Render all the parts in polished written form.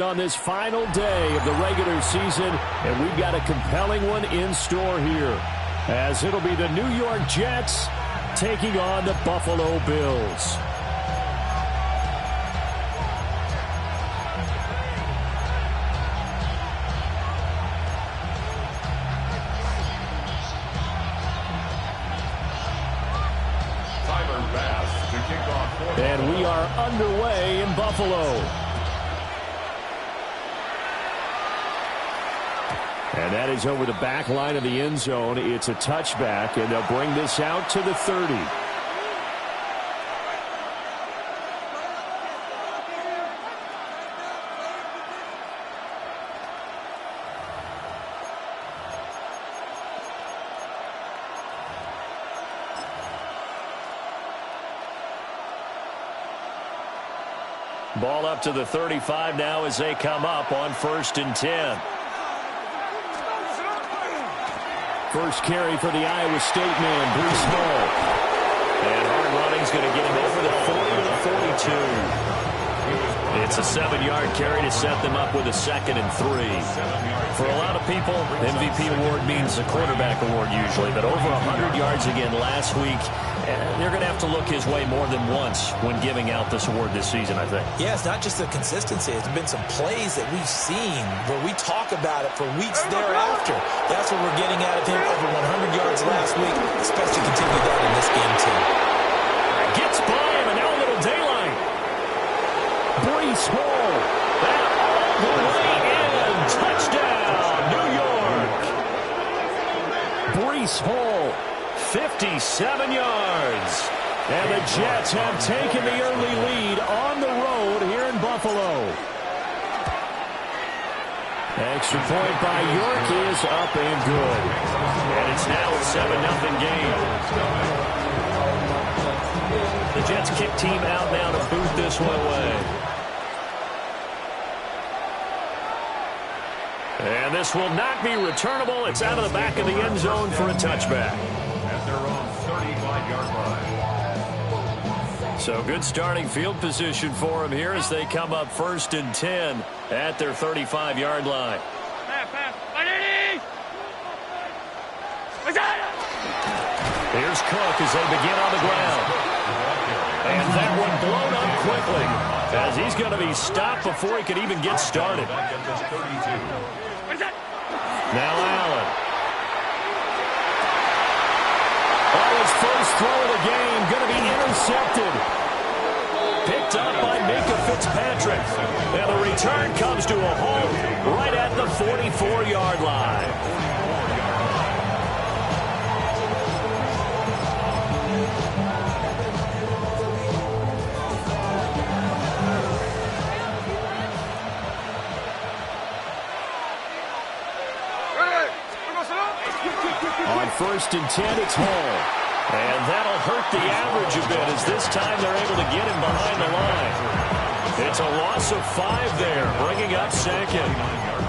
On this final day of the regular season, and we've got a compelling one in store here, as it'll be the New York Jets taking on the Buffalo Bills. And we are underway in Buffalo. And that is over the back line of the end zone. It's a touchback, and they'll bring this out to the 30. Ball up to the 35 now as they come up on 1st and 10. First carry for the Iowa State man, Breece Hall. And hard running's going to get him over the 40 to the 42. It's a 7-yard carry to set them up with a 2nd and 3. For a lot of people, MVP award means a quarterback award usually, but over 100 yards again last week. They're going to have to look his way more than once when giving out this award this season, I think. Yeah, it's not just the consistency. It's been some plays that we've seen where we talk about it for weeks thereafter. That's what we're getting out of him, over 100 yards last week. Expect to continue that in this game, too. Gets by him, and now a little daylight. Breece Hall. That all the way in. Touchdown, New York. Breece Hall. 57 yards. And the Jets have taken the early lead on the road here in Buffalo. Extra point by York is up and good. And it's now a 7-0 game. The Jets kick team out now to boot this one away. And this will not be returnable. It's out of the back of the end zone for a touchback. Their own 35-yard line. So good starting field position for them here as they come up 1st and 10 at their 35-yard line. Here's Cook as they begin on the ground. And that one blown up quickly as he's going to be stopped before he could even get started. Now Allen. His first throw of the game going to be intercepted. Picked up by Minka Fitzpatrick. And the return comes to a halt right at the 44-yard line. On 1st and 10, it's Hall. And that'll hurt the average a bit as this time they're able to get him behind the line. It's a loss of 5 there, bringing up 2nd.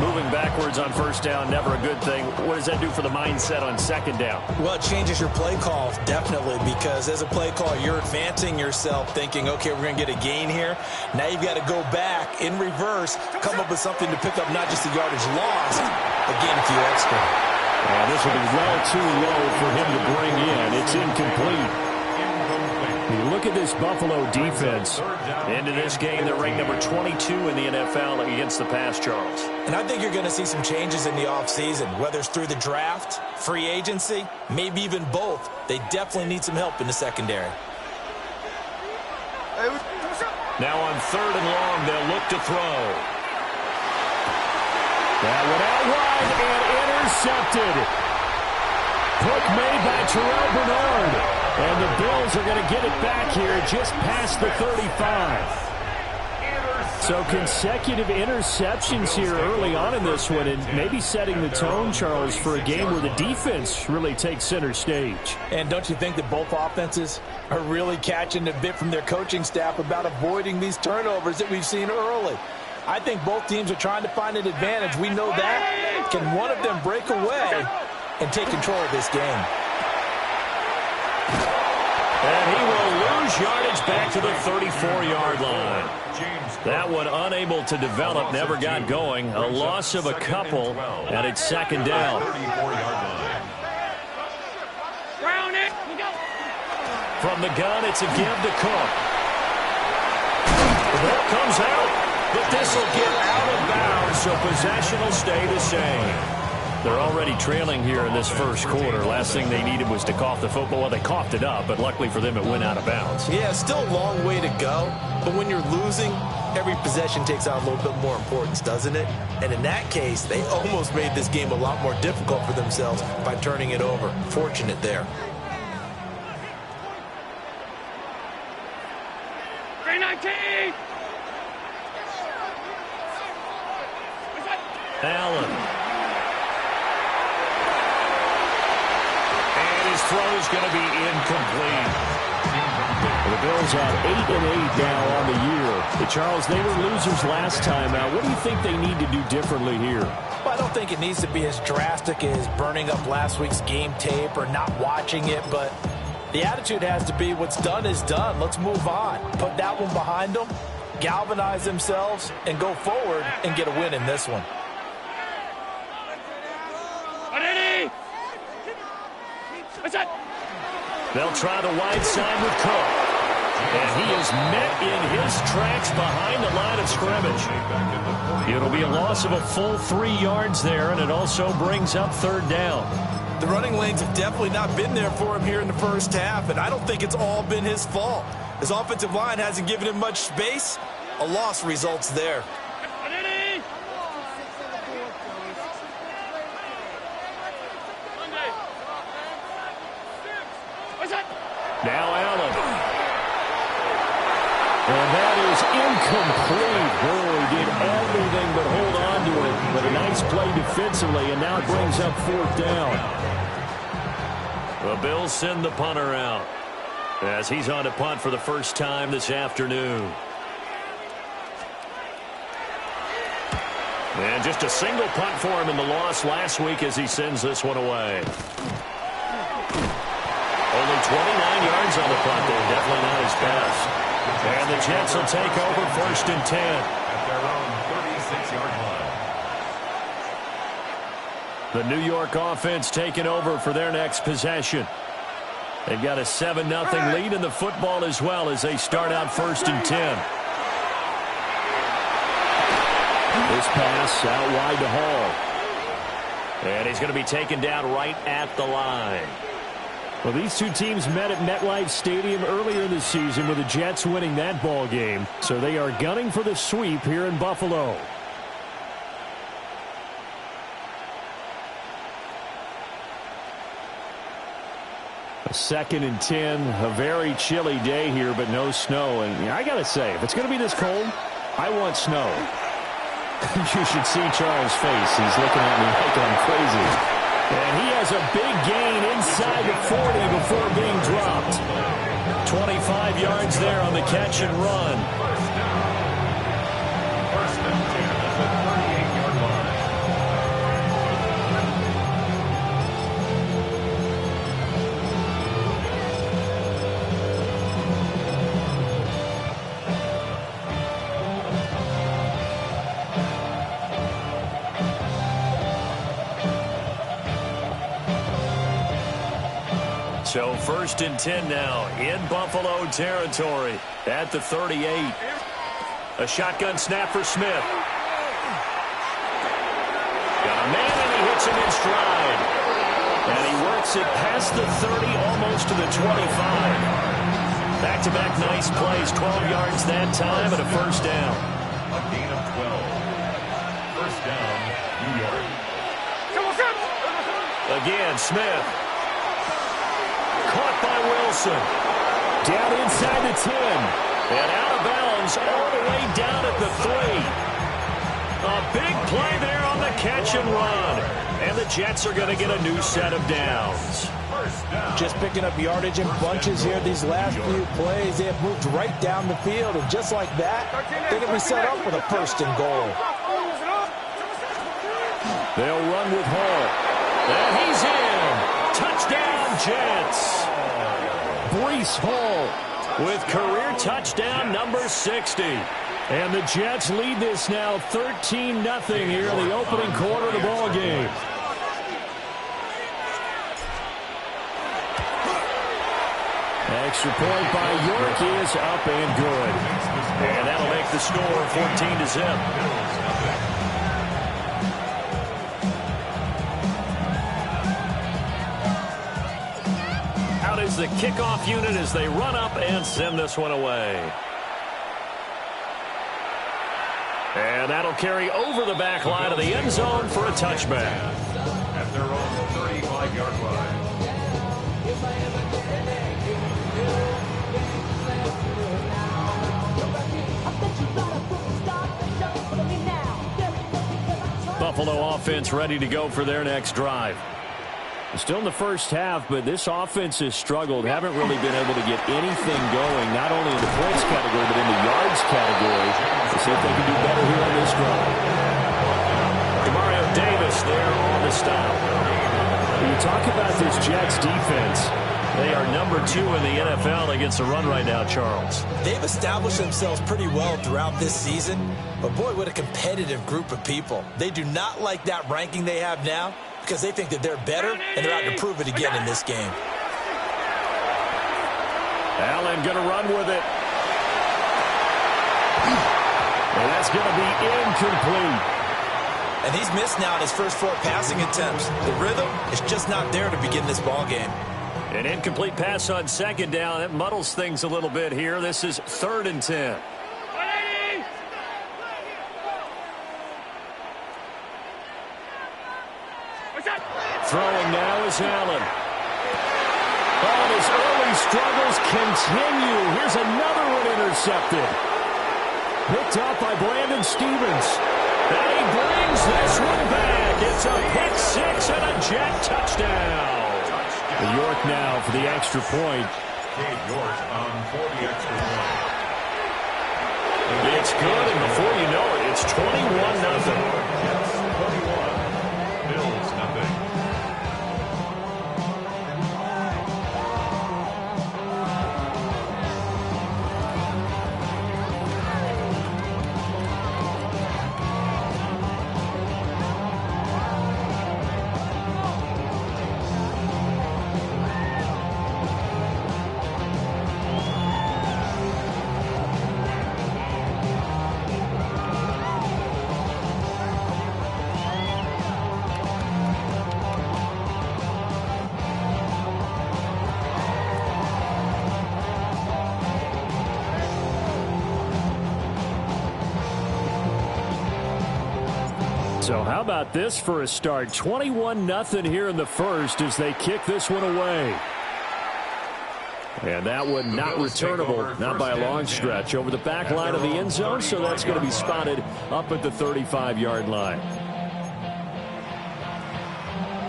Moving backwards on 1st down, never a good thing. What does that do for the mindset on 2nd down? Well, it changes your play call, definitely, because as a play call, you're advancing yourself thinking, okay, we're going to get a gain here. Now you've got to go back in reverse, come up with something to pick up not just the yardage lost, but gain a few extra. This will be well too low for him to bring in. It's incomplete. You look at this Buffalo defense. Into this game, they're ranked number 22 in the NFL against the pass, Charles. And I think you're going to see some changes in the offseason, whether it's through the draft, free agency, maybe even both. They definitely need some help in the secondary. Now on 3rd and long, they'll look to throw. That one out wide and intercepted. Hook made by Terrell Bernard. And the Bills are going to get it back here just past the 35. So consecutive interceptions here early on in this one, and maybe setting the tone, Charles, for a game where the defense really takes center stage. And don't you think that both offenses are really catching a bit from their coaching staff about avoiding these turnovers that we've seen early? I think both teams are trying to find an advantage. We know that. Can one of them break away and take control of this game? And he will lose lose yardage back to the 34-yard line. That one unable to develop, never got going. A loss of a couple, and it's second down. From the gun, it's a give to Cook. The ball comes out, but this will get out of bounds, so possession will stay the same. They're already trailing here in this first quarter. Last thing they needed was to cough the football. Well, they coughed it up, but luckily for them, it went out of bounds. Yeah, still a long way to go, but when you're losing, every possession takes on a little bit more importance, doesn't it? And in that case, they almost made this game a lot more difficult for themselves by turning it over. Fortunate there. Allen. And his throw is going to be incomplete. The Bills have 8-8 now on the year. But Charles, they were losers last time out. What do you think they need to do differently here? Well, I don't think it needs to be as drastic as burning up last week's game tape or not watching it, but the attitude has to be what's done is done. Let's move on. Put that one behind them, galvanize themselves, and go forward and get a win in this one. They'll try the wide side with Cook. And he is met in his tracks behind the line of scrimmage. It'll be a loss of a full 3 yards there, and it also brings up third down. The running lanes have definitely not been there for him here in the first half, and I don't think it's all been his fault. His offensive line hasn't given him much space. A loss results there. Now Allen. And that is incomplete. Boy, did everything but hold on to it. But a nice play defensively, and now it brings up fourth down. The Bills send the punter out as he's on to punt for the first time this afternoon. And just a single punt for him in the loss last week as he sends this one away. Only 29 yards on the punt there. Definitely not his best. And the Jets will take over first and 10. At their own 36-yard line. The New York offense taking over for their next possession. They've got a 7-0 lead in the football as well as they start out first and 10. This pass out wide to Hall. And he's going to be taken down right at the line. Well, these two teams met at MetLife Stadium earlier this season with the Jets winning that ball game. So they are gunning for the sweep here in Buffalo. A 2nd and 10, a very chilly day here, but no snow. And I got to say, if it's going to be this cold, I want snow. You should see Charles' face. He's looking at me like I'm crazy. And he has a big gain inside the 40 before being dropped. 25 yards there on the catch and run. First and 10 at the 38-yard line. So first and 10 now in Buffalo territory at the 38. A shotgun snap for Smith. Got a man and he hits him in stride. And he works it past the 30 almost to the 25. Back-to-back nice plays, 12 yards that time and a first down. A gain of 12. First down, New York. Again, Smith. Caught by Wilson. Down inside the 10. And out of bounds all the way down at the 3. A big play there on the catch and run. And the Jets are going to get a new set of downs. Just picking up yardage in bunches here these last few plays. They have moved right down the field. And just like that, they're going to be set up for the first and goal. They'll run with Hall. And he's in. Touchdown, Jets. Breece Hall with career touchdown number 60. And the Jets lead this now 13-0 here in the opening quarter of the ball game. Extra point by York is up and good. And that'll make the score 14-0. Out is the kickoff unit as they run up and send this one away. And that'll carry over the back line of the end zone for a touchback. At their own 35-yard line. Buffalo offense ready to go for their next drive. Still in the first half, but this offense has struggled. Haven't really been able to get anything going, not only in the points category, but in the yards category. Let's see if they can do better here on this drive. Demario Davis there on the stop. When you talk about this Jets defense, they are number 2 in the NFL against the run right now, Charles. They've established themselves pretty well throughout this season, but boy, what a competitive group of people. They do not like that ranking they have now because they think that they're better, and they're out to prove it again in this game. Allen going to run with it. And that's going to be incomplete. And he's missed now in his first 4 passing attempts. The rhythm is just not there to begin this ball game. An incomplete pass on second down. That muddles things a little bit here. This is 3rd and 10. Throwing now is Allen. Oh, his early struggles continue. Here's another one intercepted. Picked up by Brandon Stevens. And he brings this one back. It's a pick 6 and a Jet touchdown. York now for the extra point. Dave York on for the extra point. It's good, and before you know it, it's 21-0. Yes, 21. Bills nothing. So how about this for a start? 21-0 here in the first as they kick this one away. And that one not returnable, not by a long stretch, over the back line of the end zone, so that's going to be spotted up at the 35-yard line.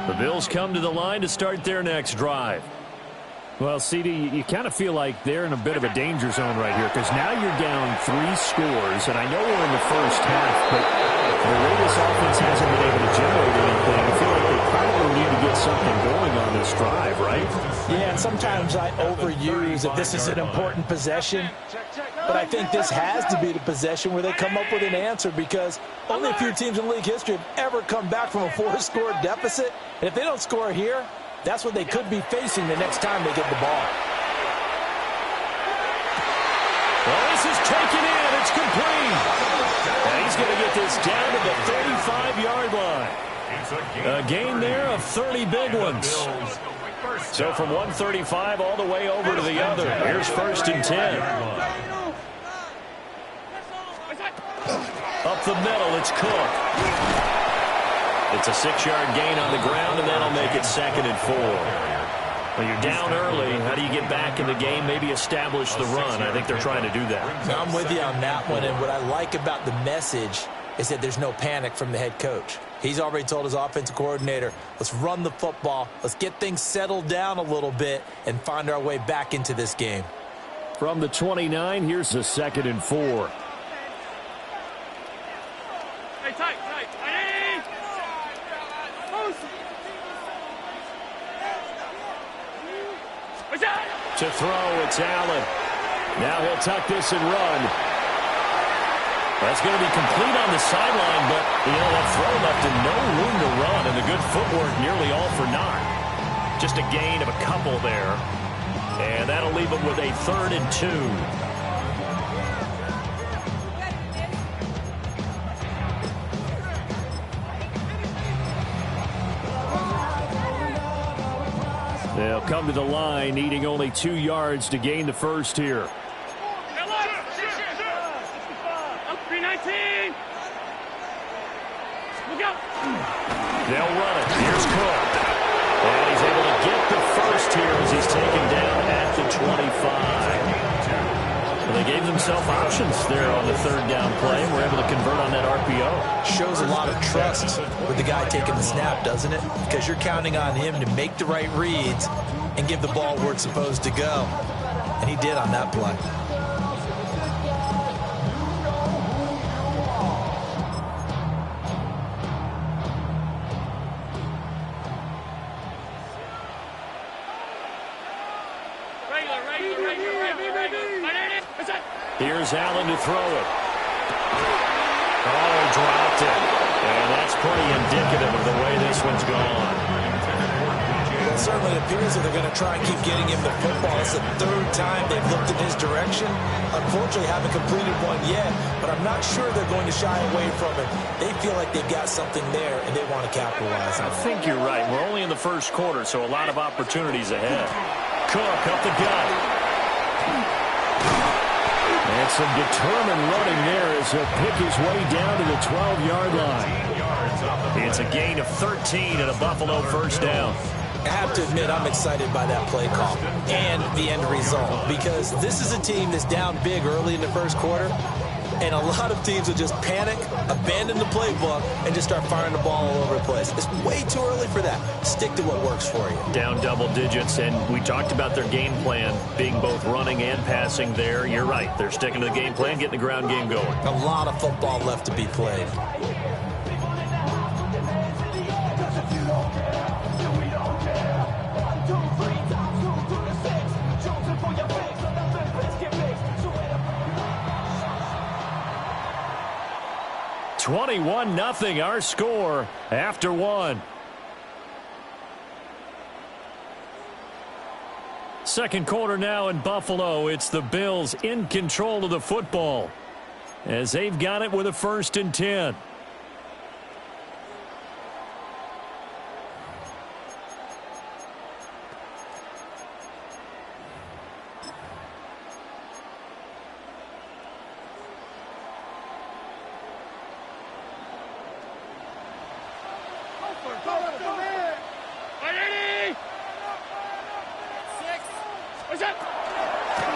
The Bills come to the line to start their next drive. Well, CD, you kind of feel like they're in a bit of a danger zone right here because now you're down 3 scores, and I know we're in the first half, but the way this offense hasn't been able to generate anything, I feel like they probably need to get something going on this drive, right? Yeah, and sometimes I overuse that this is an important possession, but I think this has to be the possession where they come up with an answer because only a few teams in league history have ever come back from a 4-score deficit, and if they don't score here, that's what they could be facing the next time they get the ball. Well, this is taken in. It's complete. And he's going to get this down to the 35-yard line. A gain there of 30 big ones. So from 135 all the way over to the other. Here's 1st and 10. Up the middle, it's Cook. It's a 6-yard gain on the ground, and that'll make it 2nd and 4. Well, you're down early. How do you get back in the game, maybe establish the run? I think they're trying to do that. I'm with you on that one, and what I like about the message is that there's no panic from the head coach. He's already told his offensive coordinator, let's run the football, let's get things settled down a little bit and find our way back into this game. From the 29, here's a 2nd and 4. Hey, tight. To throw, it's Allen. Now he'll tuck this and run. That's going to be complete on the sideline, but, that throw left him no room to run, and the good footwork nearly all for naught. Just a gain of a couple there. And that'll leave him with a 3rd and 2. They'll come to the line, needing only 2 yards to gain the first here. 319. Look out. They'll run it. Here's Cook. And he's able to get the first here as he's taken down at the 25. Well, they gave themselves options there on the 3rd down play, and were able to convert on that RPO. Shows a lot of trust with the guy taking the snap, doesn't it? Because you're counting on him to make the right reads and give the ball where it's supposed to go. And he did on that play. Here's Allen to throw it. Oh, dropped it. And that's pretty indicative of the way this one's gone. It certainly appears that they're going to try and keep getting him the football. It's the 3rd time they've looked in his direction. Unfortunately, haven't completed one yet, but I'm not sure they're going to shy away from it. They feel like they've got something there, and they want to capitalize on it. I think you're right. We're only in the 1st quarter, so a lot of opportunities ahead. Cook up the gut. And some determined running there as he'll pick his way down to the 12-yard line. It's a gain of 13 and a Buffalo 1st down. I have to admit, I'm excited by that play call and the end result, because this is a team that's down big early in the 1st quarter, and a lot of teams will just panic, abandon the playbook, and just start firing the ball all over the place. It's way too early for that. Stick to what works for you. Down double digits, and we talked about their game plan being both running and passing there. You're right. They're sticking to the game plan, getting the ground game going. A lot of football left to be played. (21-0) our score after 1. Second quarter now in Buffalo. It's the Bills in control of the football as they've got it with a 1st and 10.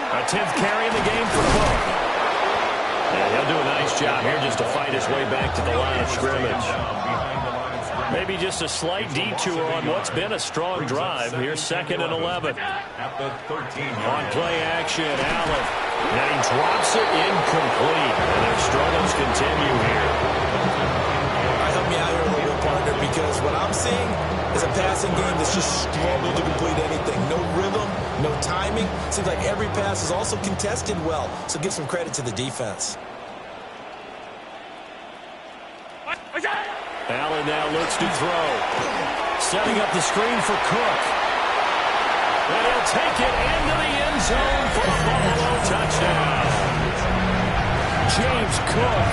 A 10th carry in the game for Cook. And he'll do a nice job here just to fight his way back to the line of scrimmage. Maybe just a slight detour on what's been a strong drive. Here's 2nd and 11. On play action, Allen. And he drops it incomplete. And their struggles continue here. Help me out here a little bit, partner, because what I'm seeing is a passing game that's just struggled to complete anything. No rhythm, no timing. Seems like every pass is also contested well, so give some credit to the defense. Allen now looks to throw. Setting up the screen for Cook. And he'll take it into the end zone for a Buffalo touchdown. James Cook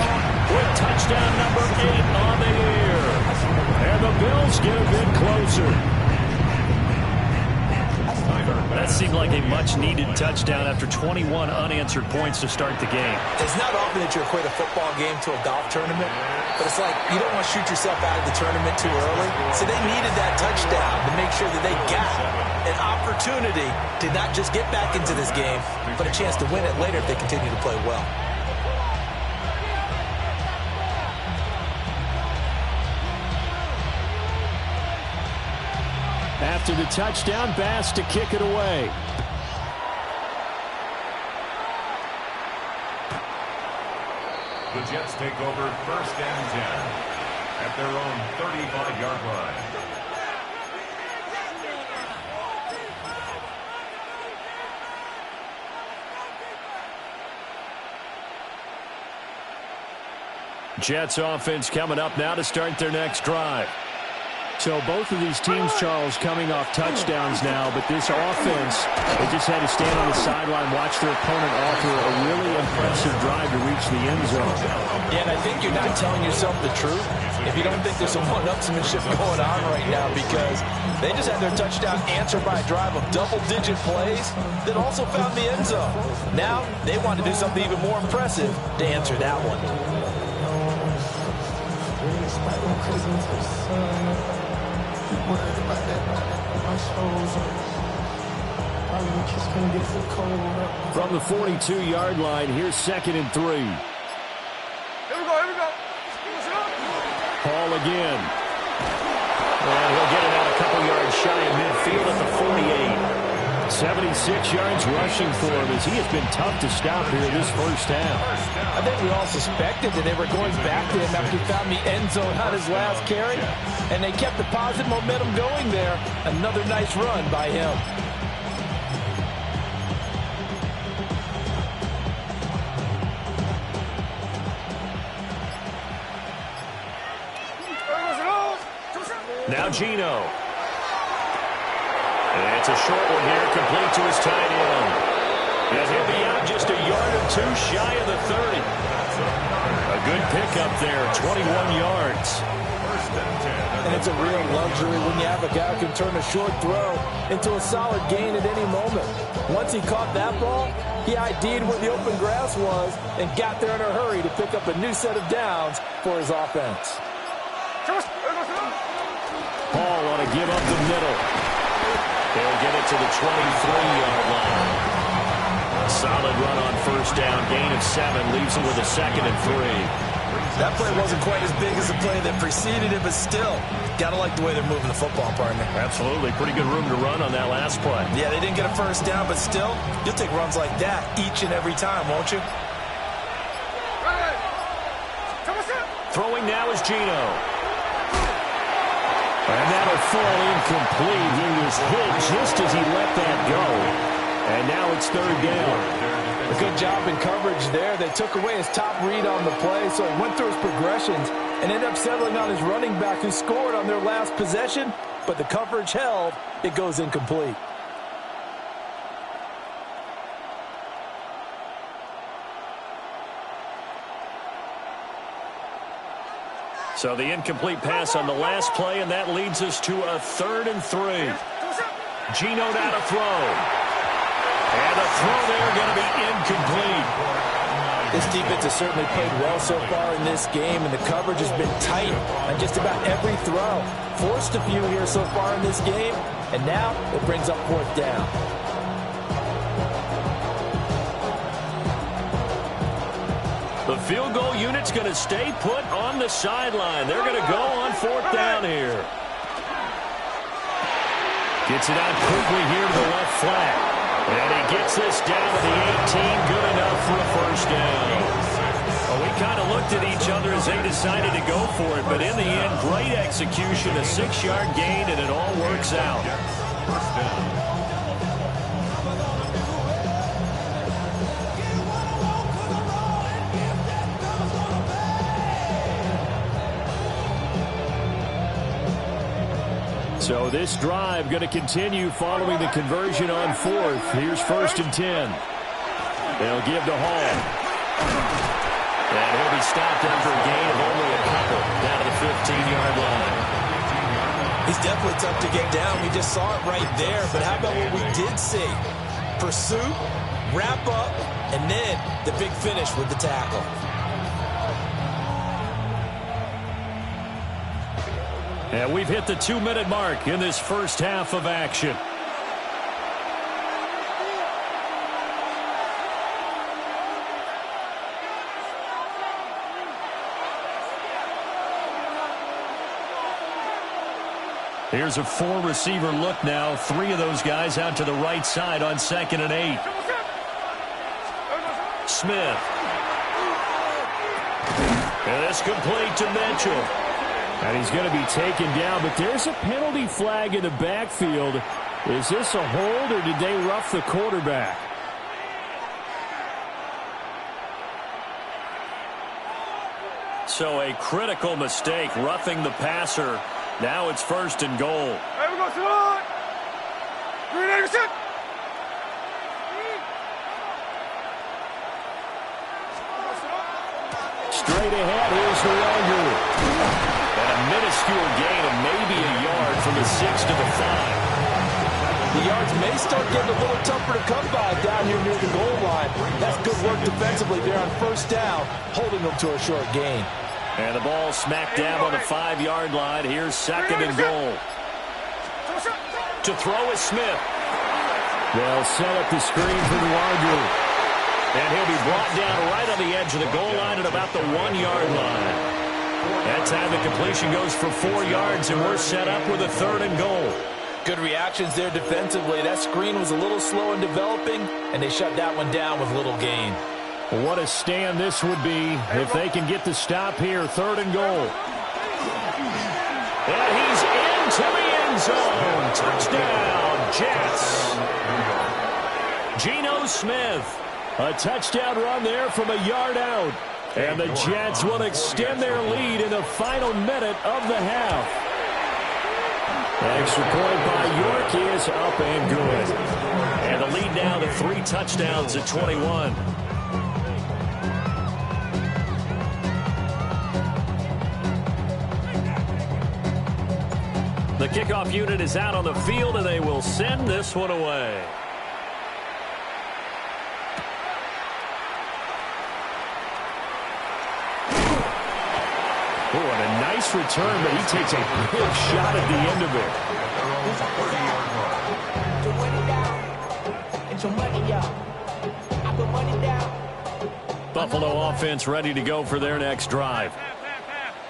with touchdown number 8 on the year. And the Bills get a bit closer. That seemed like a much-needed touchdown after 21 unanswered points to start the game. It's not often that you equate a football game to a golf tournament, but it's like you don't want to shoot yourself out of the tournament too early. So they needed that touchdown to make sure that they got an opportunity to not just get back into this game, but a chance to win it later if they continue to play well. After the touchdown, Bass to kick it away. The Jets take over 1st and 10 at their own 35-yard line. Jets offense coming up now to start their next drive. So both of these teams, Charles, coming off touchdowns now, but this offense, they just had to stand on the sideline, watch their opponent offer a really impressive drive to reach the end zone. Yeah, and I think you're not telling yourself the truth if you don't think there's some one-upsmanship going on right now, because they just had their touchdown answered by a drive of double-digit plays that also found the end zone. Now they want to do something even more impressive to answer that one. From the 42-yard line, here's 2nd and 3. Here we go. Paul again. And he'll get it out a couple yards shy of midfield at the 48. 76 yards rushing for him as he has been tough to stop here this first half. I think we all suspected that they were going back to him after he found the end zone on his last carry, and they kept the positive momentum going there. Another nice run by him. Now Gino. And it's a short one here, complete to his tight end. And he'll be out just a yard or two shy of the 30. A good pickup there, 21 yards. And it's a real luxury when you have a guy who can turn a short throw into a solid gain at any moment. Once he caught that ball, he ID'd where the open grass was and got there in a hurry to pick up a new set of downs for his offense. Paul want to give up the middle. They'll get it to the 23-yard line. A solid run on first down. Gain of 7 leaves him with a 2nd and 3. That play wasn't quite as big as the play that preceded it, but still, gotta like the way they're moving the football, partner. Absolutely. Pretty good room to run on that last play. Yeah, they didn't get a first down, but still, you'll take runs like that each and every time, won't you? Throwing now is Gino. And that'll fall incomplete. He was hit just as he let that go. And now it's 3rd down. A good job in coverage there. They took away his top read on the play, so he went through his progressions and ended up settling on his running back who scored on their last possession, but the coverage held. It goes incomplete. So the incomplete pass on the last play, and that leads us to a 3rd and 3. Gino now to throw. And the throw there going to be incomplete. This defense has certainly played well so far in this game, and the coverage has been tight on just about every throw. Forced a few here so far in this game, and now it brings up 4th down. The field goal unit's going to stay put on the sideline. They're going to go on 4th down here. Gets it out quickly here to the left flat. And he gets this down to the 18. Good enough for a first down. Well, we kind of looked at each other as they decided to go for it. But in the end, great execution, a 6-yard gain, and it all works out. First down. So this drive going to continue following the conversion on 4th. Here's 1st and 10. They'll give to Hall. And he'll be stopped after a gain of only a couple down to the 15-yard line. He's definitely tough to get down. We just saw it right there. But how about what we did see? Pursuit, wrap up, and then the big finish with the tackle. And we've hit the 2-minute mark in this first half of action. Here's a 4-receiver look now. 3 of those guys out to the right side on 2nd and 8. Smith. And it's complete to Mitchell. And he's going to be taken down, but there's a penalty flag in the backfield. Is this a hold, or did they rough the quarterback? So a critical mistake, roughing the passer. Now it's 1st and goal. Hey, we go, son. Green Anderson. Straight ahead, here's Hiromu. And a minuscule gain of maybe a yard from the 6 to the 5. The yards may start getting a little tougher to come by down here near the goal line. That's good work defensively there on 1st down, holding them to a short gain. And the ball smack dab on the 5-yard line. Here's 2nd and goal. To throw is Smith. They'll set up the screen for the Warrior. And he'll be brought down right on the edge of the goal line at about the 1-yard line. That time the completion goes for 4 yards, and we're set up with a 3rd and goal. Good reactions there defensively. That screen was a little slow in developing, and they shut that one down with little gain. What a stand this would be if they can get the stop here. 3rd and goal. And he's into the end zone. Touchdown, Jets. Geno Smith. A touchdown run there from a yard out. And the Jets will extend their lead in the final minute of the half. Extra point by York is up and good. And the lead now to 3 touchdowns at 21. The kickoff unit is out on the field, and they will send this one away. Oh, and a nice return, but he takes a big shot at the end of it. Buffalo offense ready to go for their next drive.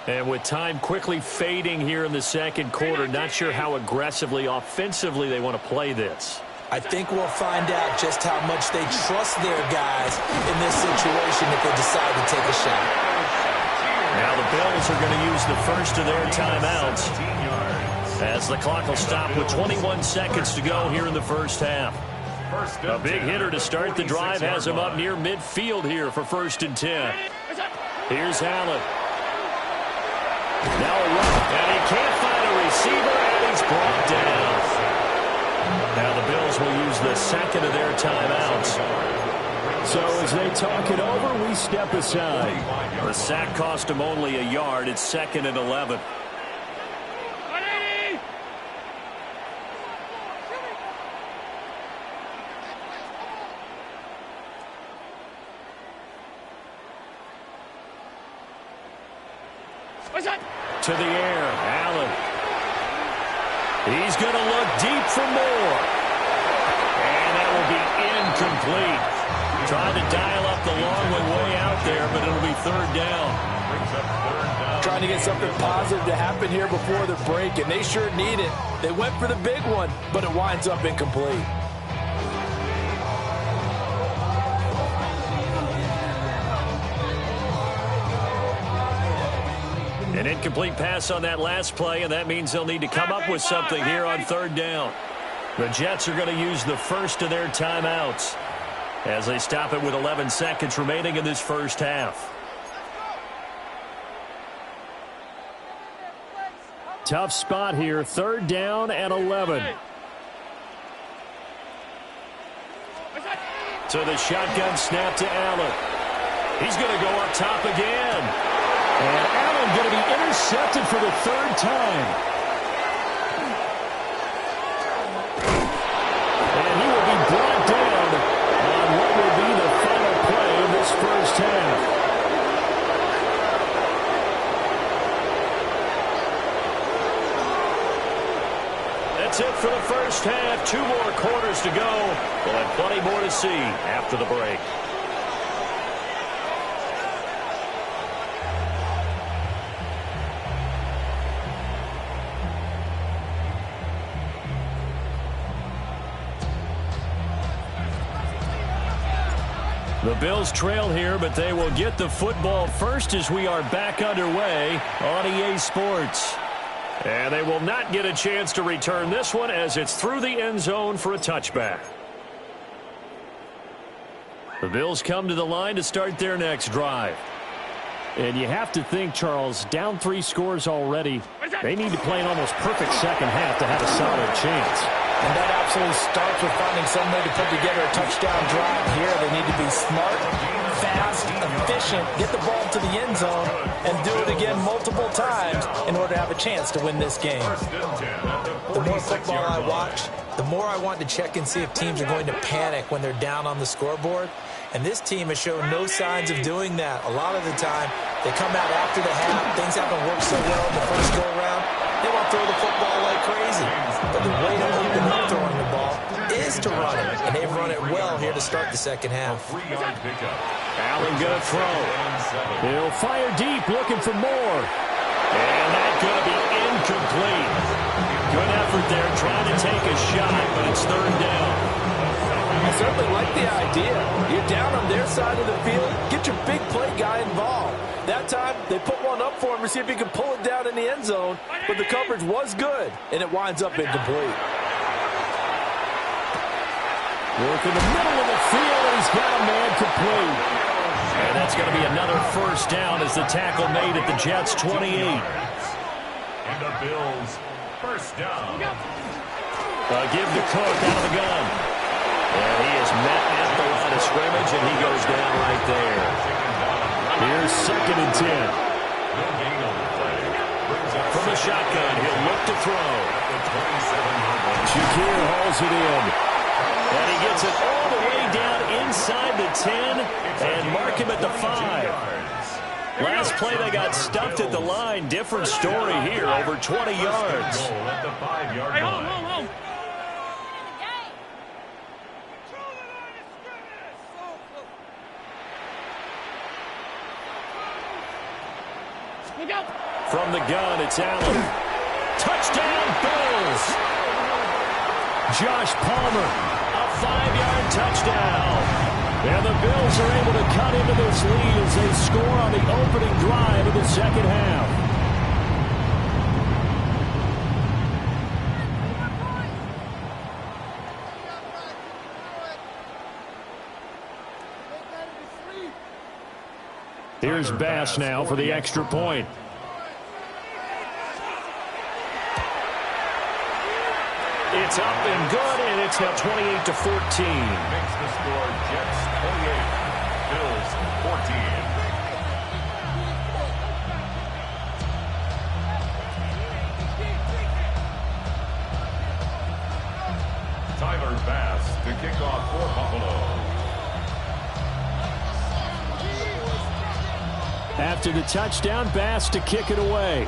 And with time quickly fading here in the 2nd quarter, not sure how aggressively, offensively they want to play this. I think we'll find out just how much they trust their guys in this situation if they decide to take a shot. Now the Bills are going to use the first of their timeouts as the clock will stop with 21 seconds to go here in the 1st half. A big hitter to start the drive has him up near midfield here for 1st and 10. Here's Allen. Now a run, and he can't find a receiver, and he's brought down. Now the Bills will use the 2nd of their timeouts. So as they talk it over, we step aside. The sack cost him only a yard. It's 2nd and 11. To the air, Allen. He's going to look deep for more. And that will be incomplete. Tried to dial up the long way out there, but it'll be 3rd down. Trying to get something positive to happen here before the break, and they sure need it. They went for the big one, but it winds up incomplete. An incomplete pass on that last play, and that means they'll need to come up with something here on 3rd down. The Jets are going to use the first of their timeouts as they stop it with 11 seconds remaining in this 1st half. Tough spot here. 3rd down and 11. To the shotgun snap to Allen. He's going to go up top again. And Allen going to be intercepted for the 3rd time. And he will be brought down on what will be the final play of this 1st half. That's it for the 1st half. 2 more quarters to go. We'll have plenty more to see after the break. The Bills trail here, but they will get the football first as we are back underway on EA Sports. And they will not get a chance to return this one as it's through the end zone for a touchback. The Bills come to the line to start their next drive. And you have to think, Charles, down 3 scores already. They need to play an almost perfect second half to have a solid chance. And that absolutely starts with finding some way to put together a touchdown drive here. They need to be smart, fast, efficient, get the ball to the end zone, and do it again multiple times in order to have a chance to win this game. The more football I watch, the more I want to check and see if teams are going to panic when they're down on the scoreboard. And this team has shown no signs of doing that. A lot of the time, they come out after the half. Things haven't worked so well in the first go-around. They want to throw the football like crazy. But the way to open up throwing the ball is to run it. And they've run it well here to start the second half. Allen going to throw. He'll fire deep, looking for more. And that's going to be incomplete. Good effort there, trying to take a shot, but it's third down. I certainly like the idea. You're down on their side of the field. Get your big play guy involved. That time, they put one up for him to see if he can pull it down in the end zone. But the coverage was good, and it winds up incomplete. Work in the middle of the field, and he's got a man complete. And that's going to be another first down as the tackle made at the Jets' 28. And the Bills, first down. Give to Cook out of the gun. And he is met at the line of scrimmage, and he goes down right there. Here's 2nd and 10. From the shotgun, he'll look to throw. Shakir hauls it in. And he gets it all the way down inside the 10 and mark him at the 5. Last play, they got stuffed at the line. Different story here, over 20 yards. At the 5-yard line. From the gun, it's Allen. Touchdown, Bills! Josh Palmer, a 5-yard touchdown. And the Bills are able to cut into this lead as they score on the opening drive of the second half. Here's Bass now for the extra point. It's up and good, and it's now 28-14. Makes the score Jets 28, Bills 14. Tyler Bass to kick off for Buffalo. After the touchdown, Bass to kick it away.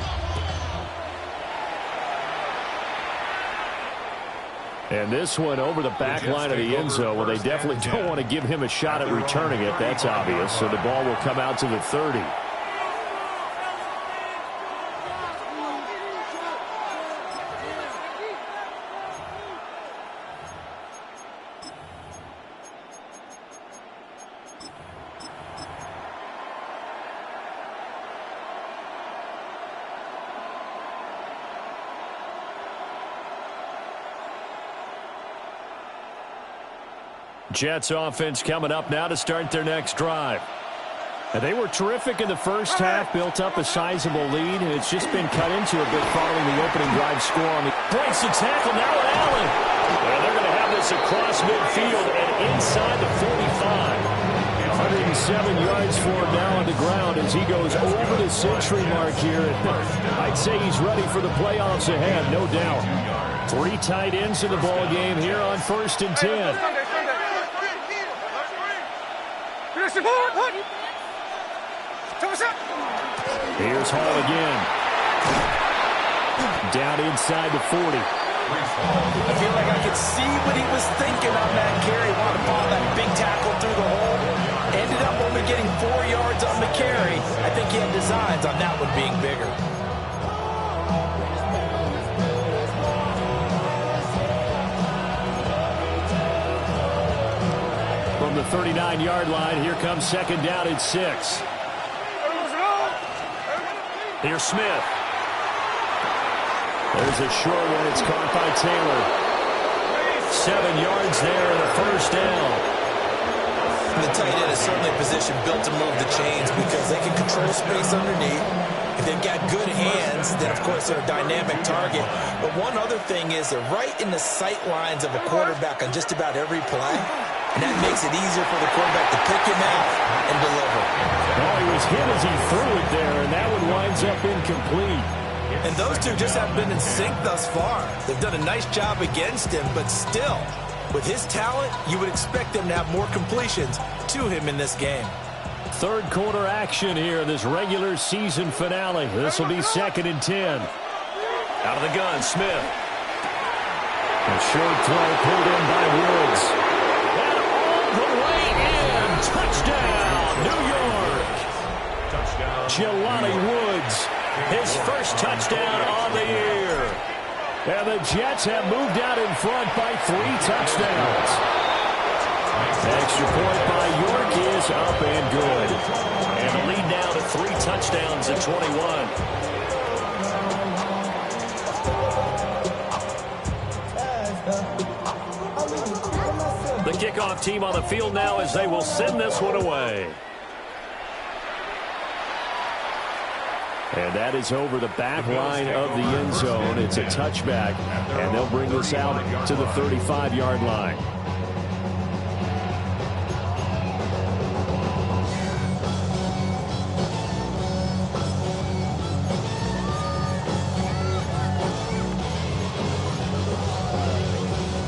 And this one over the back line of the end zone. Well, they definitely don't want to give him a shot at returning it. That's obvious. So the ball will come out to the 30. Jets offense coming up now to start their next drive. And they were terrific in the first half, built up a sizable lead, and it's just been cut into a bit following the opening drive score on the breaks the tackle now at Allen. And they're going to have this across midfield and inside the 45. 107 yards for him now on the ground as he goes over the century mark here. I'd say he's ready for the playoffs ahead, no doubt. 3 tight ends in the ball game here on 1st and 10. Here's Hall again. Down inside the 40. I feel like I could see what he was thinking on that carry. Wanted to follow that big tackle through the hole. Ended up only getting 4 yards on the carry. I think he had designs on that one being bigger. From the 39-yard line, here comes 2nd down and 6. Here's Smith. There's a short one. It's caught by Taylor. 7 yards there and a first down. And the tight end is certainly a position built to move the chains because they can control space underneath. If they've got good hands, then, of course, they're a dynamic target. But one other thing is they're right in the sight lines of a quarterback on just about every play. And that makes it easier for the quarterback to pick him out and deliver. Oh, he was hit as he threw it there, and that one winds up incomplete. And those two just haven't been in sync thus far. They've done a nice job against him, but still, with his talent, you would expect them to have more completions to him in this game. Third quarter action here, this regular season finale. This will be 2nd and 10. Out of the gun, Smith. A short throw pulled in by Woods. And all the way in. Touchdown, New York. Touchdown. Jelani Woods, his first touchdown on the year. And the Jets have moved out in front by 3 touchdowns. Extra point by York is up and good. And the lead now to 3 touchdowns at 21. The kickoff team on the field now as they will send this one away. And that is over the back line of the end zone. It's a touchback, and they'll bring this out to the 35-yard line.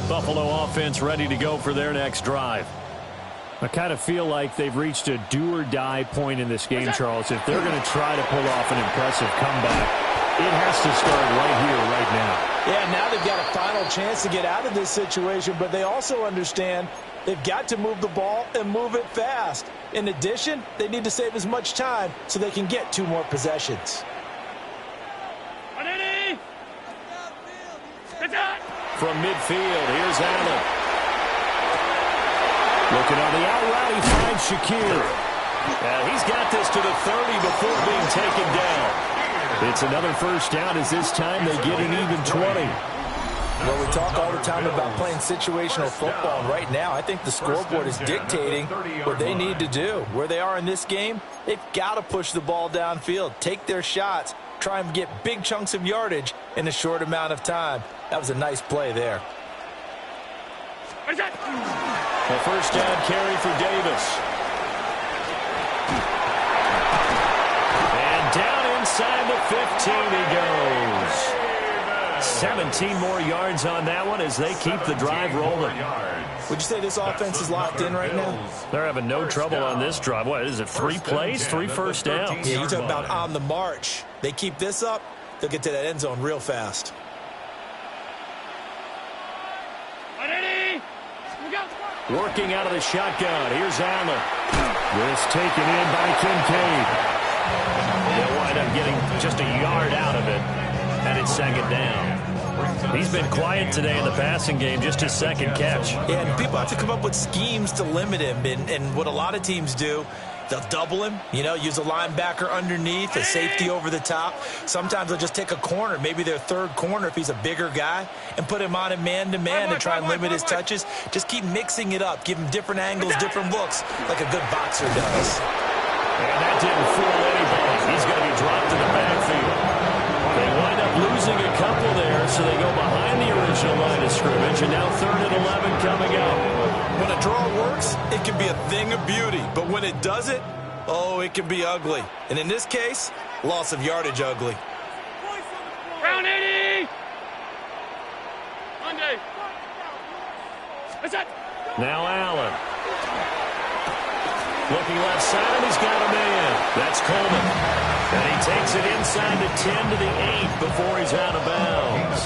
Buffalo offense ready to go for their next drive. I kind of feel like they've reached a do-or-die point in this game, Charles. If they're going to try to pull off an impressive comeback, it has to start right here, right now. Yeah, now they've got a final chance to get out of this situation, but they also understand they've got to move the ball and move it fast. In addition, they need to save as much time so they can get 2 more possessions. From midfield, here's Allen. Looking on the out route, he finds Shakir. He's got this to the 30 before being taken down. It's another first down as this time they get an even 20. Well, we talk all the time about playing situational football, and right now I think the scoreboard is dictating what they need to do. Where they are in this game, they've got to push the ball downfield, take their shots, try and get big chunks of yardage in a short amount of time. That was a nice play there. A first down carry for Davis. And down inside the 15 he goes. 17 more yards on that one as they keep the drive rolling. Would you say this offense is locked in right now? They're having no trouble on this drive. What is it, 3 plays, 3 first downs? Yeah, you talk about on the march. They keep this up, they'll get to that end zone real fast. Working out of the shotgun. Here's Allen. This taken in by Kincaid. They'll wind up getting just a yard out of it. And it's 2nd down. He's been quiet today in the passing game, just his 2nd catch. Yeah, and people have to come up with schemes to limit him. And what a lot of teams do, they'll double him, use a linebacker underneath, a safety over the top. Sometimes they'll just take a corner, maybe their 3rd corner if he's a bigger guy, and put him on a man-to-man and try and limit his touches. Just keep mixing it up, give him different angles, different looks, like a good boxer does. And that didn't fool anybody. He's going to be dropped in the backfield. They wind up losing a couple there, so they go behind the original line of scrimmage, and now 3rd and 11 coming up. When a draw works, it can be a thing of beauty, but when it doesn't, oh, it can be ugly. And in this case, loss of yardage ugly. Round 80! Monday. That's it. Now Allen. Looking left side, and he's got a man. That's Coleman. And he takes it inside the 10 to the 8 before he's out of bounds.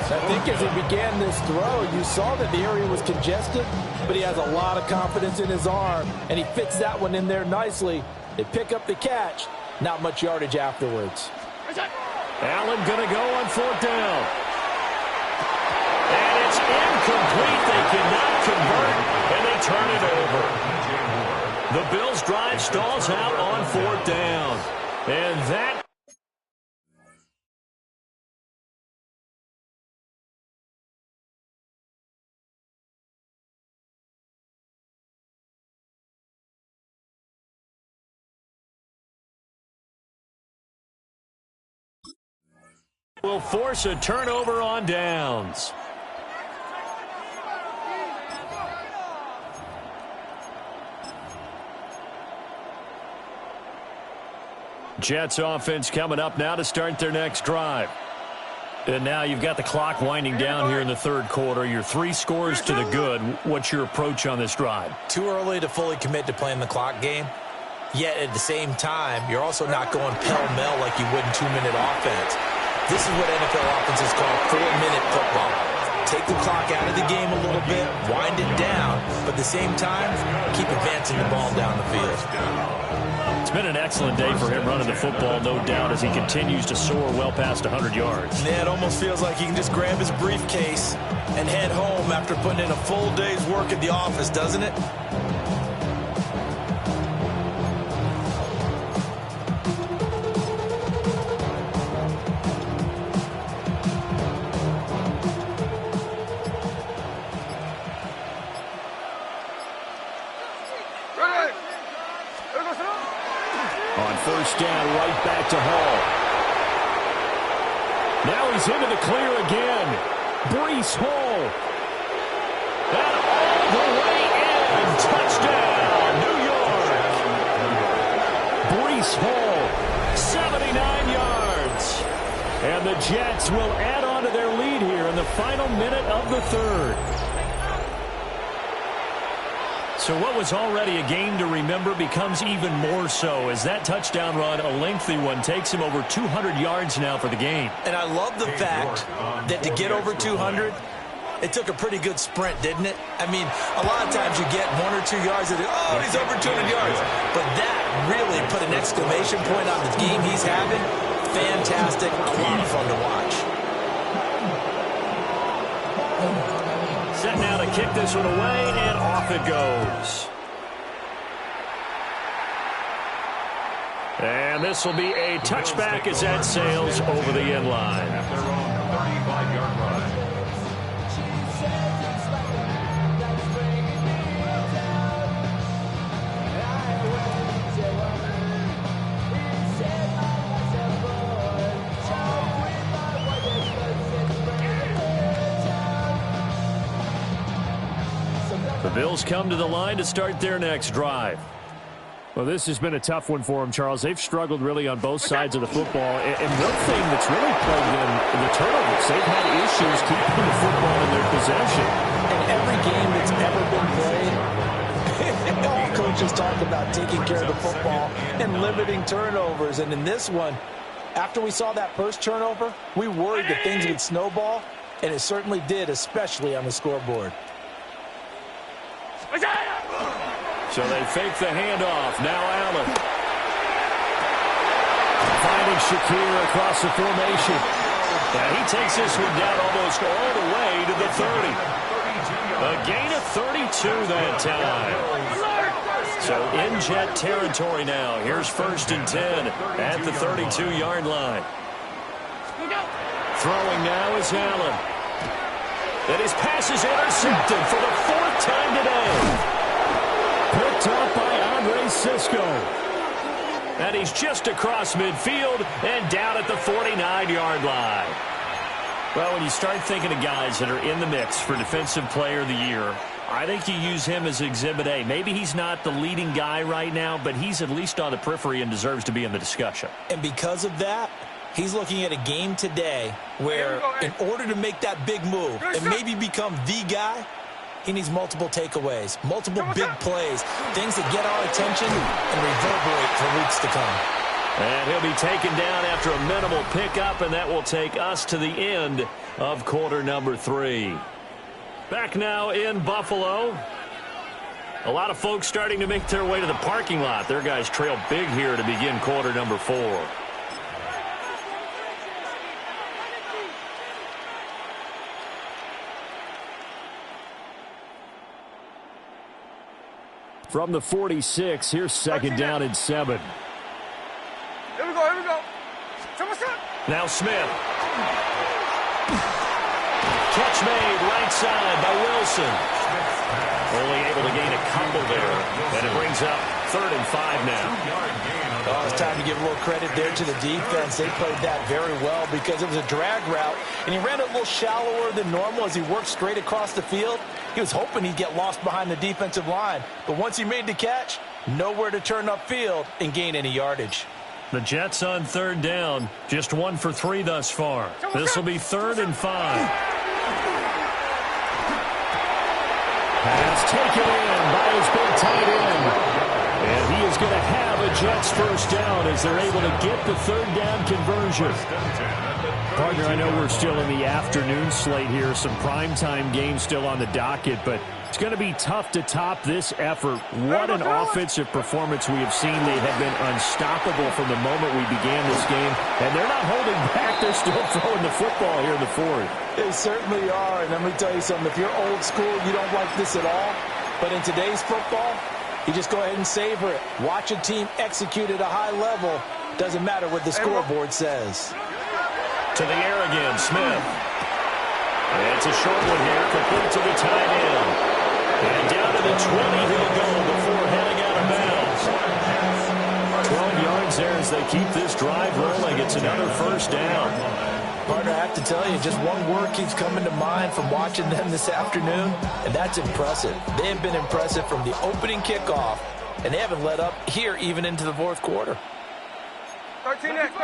I think as he began this throw, you saw that the area was congested, but he has a lot of confidence in his arm, and he fits that one in there nicely. They pick up the catch, not much yardage afterwards. Allen going to go on 4th down. And it's incomplete. They cannot convert, and they turn it over. The Bills' drive stalls out on 4th down. And that will force a turnover on downs. Jets offense coming up now to start their next drive. And now you've got the clock winding down here in the third quarter. You're 3 scores to the good. What's your approach on this drive? Too early to fully commit to playing the clock game. Yet at the same time, you're also not going pell-mell like you would in 2-minute offense. This is what NFL offenses call 4-minute football. Take the clock out of the game a little bit, wind it down, but at the same time, keep advancing the ball down the field. It's been an excellent day for him running the football, no doubt, as he continues to soar well past 100 yards. Yeah, it almost feels like he can just grab his briefcase and head home after putting in a full day's work at the office, doesn't it? First down, right back to Hall. Now he's into the clear again. Breece Hall. And all the way in. Touchdown, New York. Breece Hall, 79 yards. And the Jets will add on to their lead here in the final minute of the third. So what was already a game to remember becomes even more so as that touchdown run, a lengthy one, takes him over 200 yards now for the game. And I love the fact that to get over 200, it took a pretty good sprint, didn't it? I mean, a lot of times you get 1 or 2 yards and, oh, he's over 200 yards. But that really put an exclamation point on the game he's having. Fantastic, a lot of fun to watch. Set now to kick this one away, and off it goes. And this will be a touchback as that sails over the end line. At their own 35-yard line. The Bills come to the line to start their next drive. Well, this has been a tough one for them, Charles. They've struggled really on both sides of the football. And one thing that's really plagued them, the turnovers. They've had issues keeping the football in their possession. In every game that's ever been played, all coaches talk about taking care of the football and limiting turnovers. And in this one, after we saw that first turnover, we worried that things would snowball, and it certainly did, especially on the scoreboard. So they fake the handoff. Now Allen. Finding Shakir across the formation. And he takes this one down almost all the way to the 30. A gain of 32 that time. So in Jet territory now. Here's 1st and 10 at the 32-yard line. Throwing now is Allen. And his pass is intercepted for the 4th time today. Picked up by Andre Cisco. And he's just across midfield and down at the 49-yard line. Well, when you start thinking of guys that are in the mix for Defensive Player of the Year, I think you use him as Exhibit A. Maybe he's not the leading guy right now, but he's at least on the periphery and deserves to be in the discussion. And because of that, he's looking at a game today where in order to make that big move and maybe become the guy, he needs multiple takeaways, multiple big plays, things that get our attention and reverberate for weeks to come. And he'll be taken down after a minimal pickup, and that will take us to the end of quarter number 3. Back now in Buffalo. A lot of folks starting to make their way to the parking lot. Their guys trail big here to begin quarter number 4. From the 46, here's 2nd down and 7. Here we go. Now Smith. Catch made right side by Wilson. Only able to gain a couple there. And it brings up 3rd and 5 now. Oh, it's time to give a little credit there to the defense. They played that very well because it was a drag route, and he ran a little shallower than normal as he worked straight across the field. He was hoping he'd get lost behind the defensive line, but once he made the catch, nowhere to turn upfield and gain any yardage. The Jets on 3rd down, just 1 for 3 thus far. This will be 3rd and 5. Pass taken in by his big tight end. And he is going to have a Jets first down as they're able to get the 3rd down conversion. Partner, I know we're still in the afternoon slate here. Some primetime games still on the docket, but it's going to be tough to top this effort. What an offensive performance we have seen. They have been unstoppable from the moment we began this game, and they're not holding back. They're still throwing the football here in the 4th. They certainly are, and let me tell you something. If you're old school, you don't like this at all, but in today's football, you just go ahead and savor it. Watch a team execute at a high level. Doesn't matter what the scoreboard says. To the air again, Smith. And it's a short one here, complete to the tight end. And down to the 20 he'll go before heading out of bounds. 12 yards there as they keep this drive rolling. It's another first down. Partner, I have to tell you, just one word keeps coming to mind from watching them this afternoon, and that's impressive. They have been impressive from the opening kickoff, and they haven't let up here even into the 4th quarter. 13X.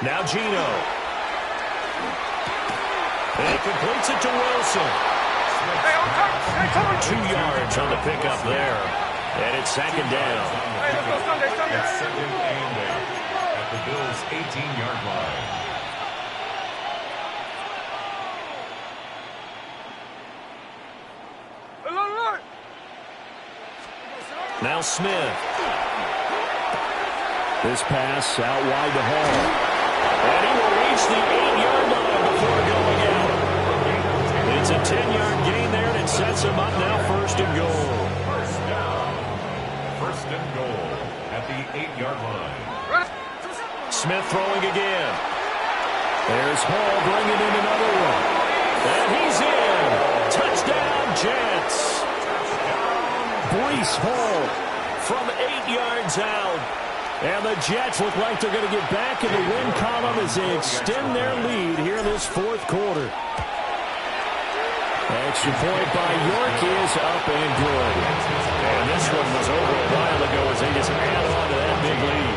Now Gino. And he completes it to Wilson. 2 yards on the pickup there. And it's 2nd down. It's 2nd and 8 at the Bills' 18-yard line. Now Smith. This pass out wide to Hall. And he will reach the 8-yard line before going out. It's a 10-yard gain there, and it sets him up now 1st and goal. First down. 1st and goal at the 8-yard line. Smith throwing again. There's Hall bringing in another one. And he's in. Touchdown, Jets. Breece Hall From 8 yards out. And the Jets look like they're going to get back in the win column as they extend their lead here in this 4th quarter. Extra point by York is up and good. And this one was over a while ago as they just add on to that big lead.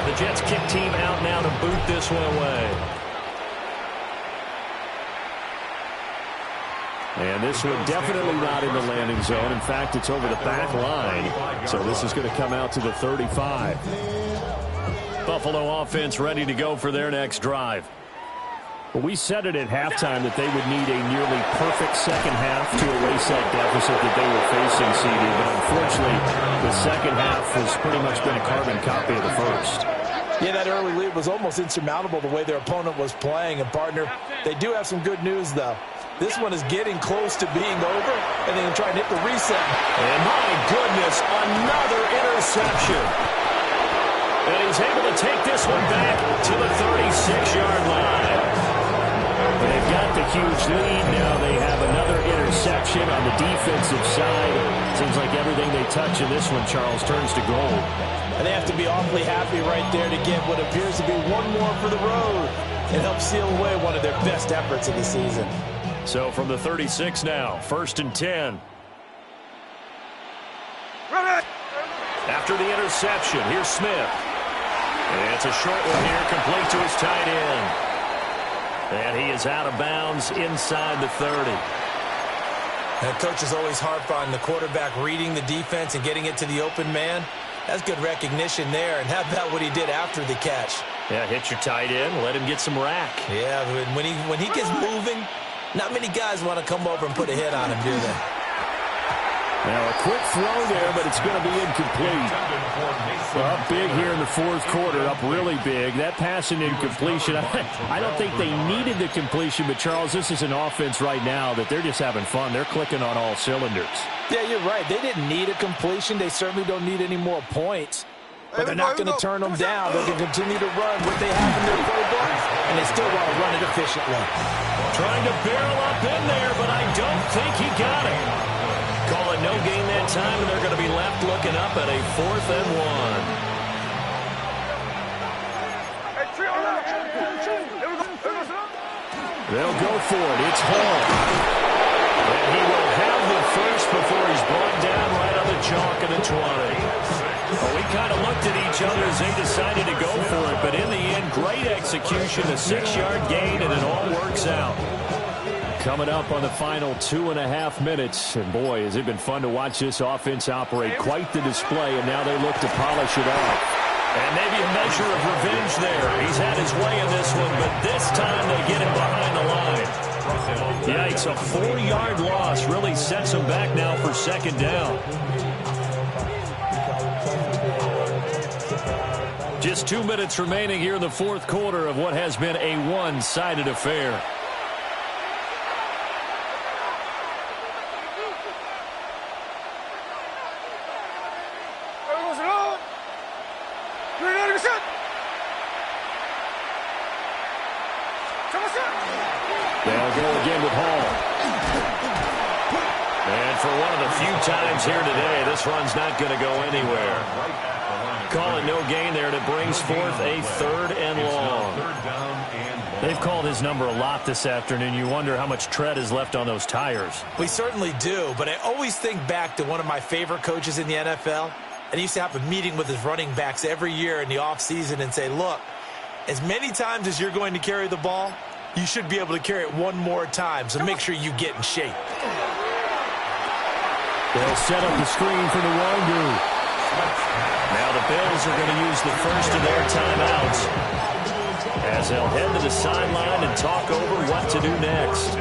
The Jets kick team out now to boot this one away. And this one definitely not in the landing zone. In fact, it's over the back line. So this is going to come out to the 35. Buffalo offense ready to go for their next drive. Well, we said it at halftime that they would need a nearly perfect second half to erase that deficit that they were facing, CD. But unfortunately, the second half has pretty much been a carbon copy of the first. Yeah, that early lead was almost insurmountable the way their opponent was playing. And, partner, they do have some good news, though. This one is getting close to being over, and they can try and hit the reset. And my goodness, another interception. And he's able to take this one back to the 36-yard line. They've got the huge lead. Now they have another interception on the defensive side. Seems like everything they touch in this one, Charles, turns to gold. And they have to be awfully happy right there to get what appears to be one more for the road and help seal away one of their best efforts of the season. So from the 36 now, 1st and 10. After the interception, here's Smith. And it's a short one here, complete to his tight end. And he is out of bounds inside the 30. And coaches always harp on the quarterback reading the defense and getting it to the open man. That's good recognition there. And how about what he did after the catch? Yeah, hit your tight end, let him get some rack. Yeah, when he gets moving, not many guys want to come over and put a hit on him, do they? Now a quick throw there, but it's going to be incomplete. Up big here in the 4th quarter, up really big. That pass and incompletion, I don't think they needed the completion, but Charles, this is an offense right now that they're just having fun. They're clicking on all cylinders. Yeah, you're right. They didn't need a completion. They certainly don't need any more points. But they're not going to turn them down. They're going to continue to run what they have in their playbook, and they still want to run it efficiently. Trying to barrel up in there, but I don't think he got it. Call it no gain that time, and they're going to be left looking up at a 4th and 1. They'll go for it. It's Hall. And he will have the first before he's brought down right on the chalk of the 20. Well, we kind of looked at each other as they decided to go for it, but in the end, great execution, a 6-yard gain, and it all works out. Coming up on the final 2.5 minutes, and boy, has it been fun to watch this offense operate. Quite the display, and now they look to polish it off. And maybe a measure of revenge there. He's had his way in this one, but this time they get him behind the line. Yikes, a 4-yard loss really sets him back now for 2nd down. Just 2 minutes remaining here in the 4th quarter of what has been a one-sided affair. They'll go again with Hall. And for one of the few times here today, this run's not going to go anywhere. Call it no gain there, and it brings forth a 3rd and long. They've called his number a lot this afternoon. You wonder how much tread is left on those tires. We certainly do, but I always think back to one of my favorite coaches in the NFL. And he used to have a meeting with his running backs every year in the offseason and say, look, as many times as you're going to carry the ball, you should be able to carry it one more time, so make sure you get in shape. They'll set up the screen for the Wangu. Now the Bills are going to use the first of their timeouts as they'll head to the sideline and talk over what to do next.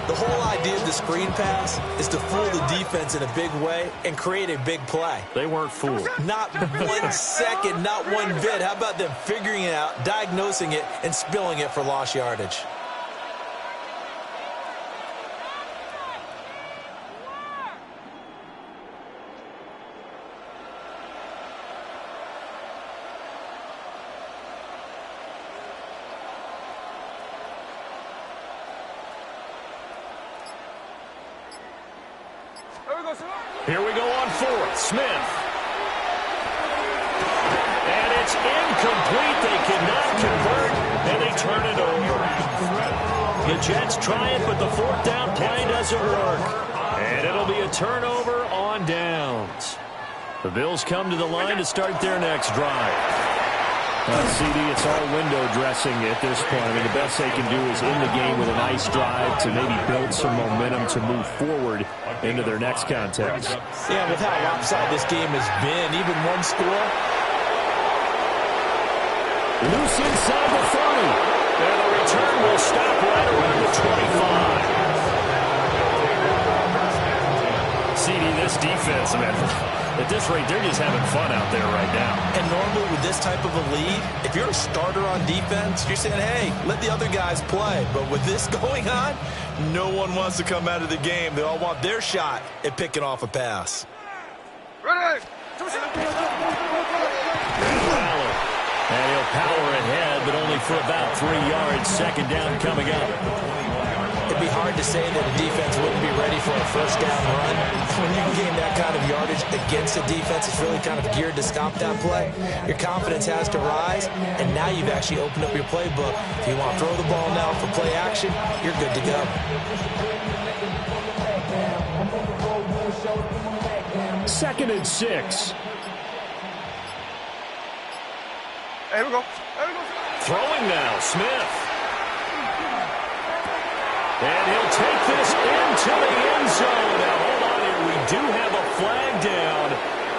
The whole idea of the screen pass is to fool the defense in a big way and create a big play. They weren't fooled. Not 1 second, not one bit. How about them figuring it out, diagnosing it, and spilling it for lost yardage? Here we go on 4th. Smith. And it's incomplete. They cannot convert, and they turn it over. The Jets try it, but the 4th down play doesn't work. And it'll be a turnover on downs. The Bills come to the line to start their next drive. CD, it's all window dressing at this point. I mean, the best they can do is end the game with a nice drive to maybe build some momentum to move forward into their next contest. Yeah, with how lopsided this game has been, even one score. Loose inside the 30. And the return will stop right around the 25. CD, this defense, man, at this rate, they're just having fun out there right now. And normally with this type of a lead, if you're a starter on defense, you're saying, hey, let the other guys play. But with this going on, no one wants to come out of the game. They all want their shot at picking off a pass. Ready. And he'll power ahead, but only for about 3 yards. 2nd down coming up. It'd be hard to say that a defense wouldn't be ready for a 1st down run. When you can gain that kind of yardage against a defense that's really kind of geared to stop that play, your confidence has to rise, and now you've actually opened up your playbook. If you want to throw the ball now for play action, you're good to go. 2nd and 6. Here we go. Throwing now, Smith. And he'll take this into the end zone. Now, hold on here. We do have a flag down.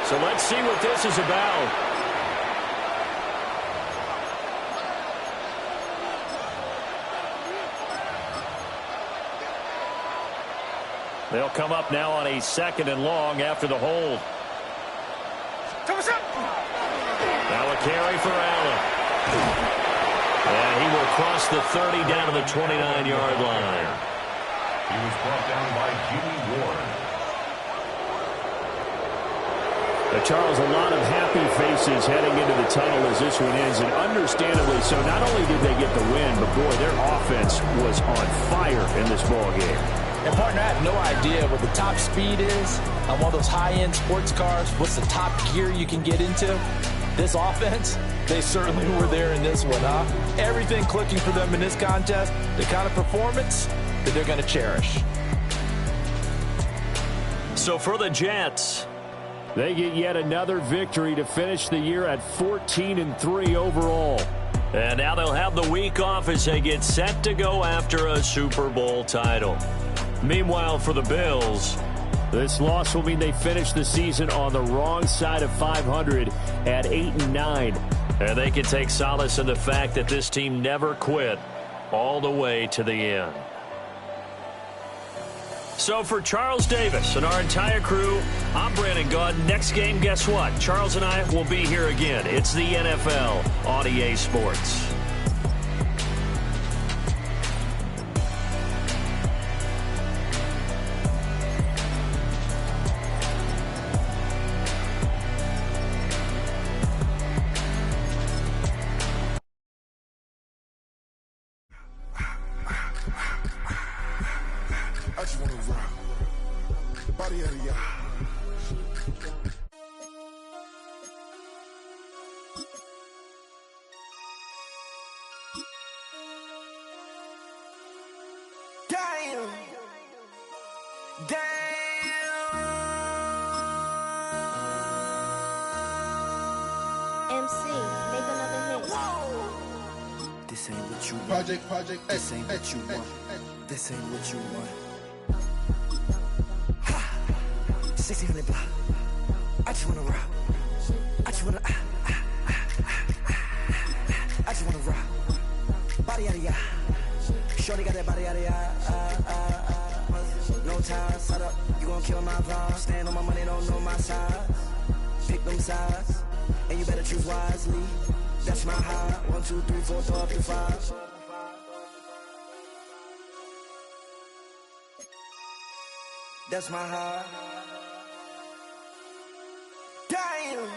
So let's see what this is about. They'll come up now on a 2nd and long after the hold. Now a carry for Allen. And he will cross the 30 down to the 29-yard line. He was brought down by Jimmy Ward. Charles, a lot of happy faces heading into the tunnel as this one ends, and understandably so. Not only did they get the win, but boy, their offense was on fire in this ball game. And, partner, I have no idea what the top speed is on one of those high-end sports cars. What's the top gear you can get into? This offense, they certainly were there in this one, huh? Everything clicking for them in this contest, the kind of performance that they're going to cherish. So for the Jets, they get yet another victory to finish the year at 14-3 overall. And now they'll have the week off as they get set to go after a Super Bowl title. Meanwhile, for the Bills, this loss will mean they finish the season on the wrong side of 500 at 8-9. And they can take solace in the fact that this team never quit all the way to the end. So for Charles Davis and our entire crew, I'm Brandon Gaudin. Next game, guess what? Charles and I will be here again. It's the NFL on EA Sports. I just wanna rock. Body out of y'all. Damn. MC, make another hit. This ain't what you want. Project. This ain't what you want. This ain't what you want. 1600 block. I just wanna rock. I just wanna. I just wanna rock. Body out of ya. Shorty got that body out of ya. No time, set up. You gon' kill my vibe. Stand on my money, don't know my size. Pick them sides, and you better choose wisely. That's my high. 1, 2, 3, 4, throw up to 5. That's my high. Damn.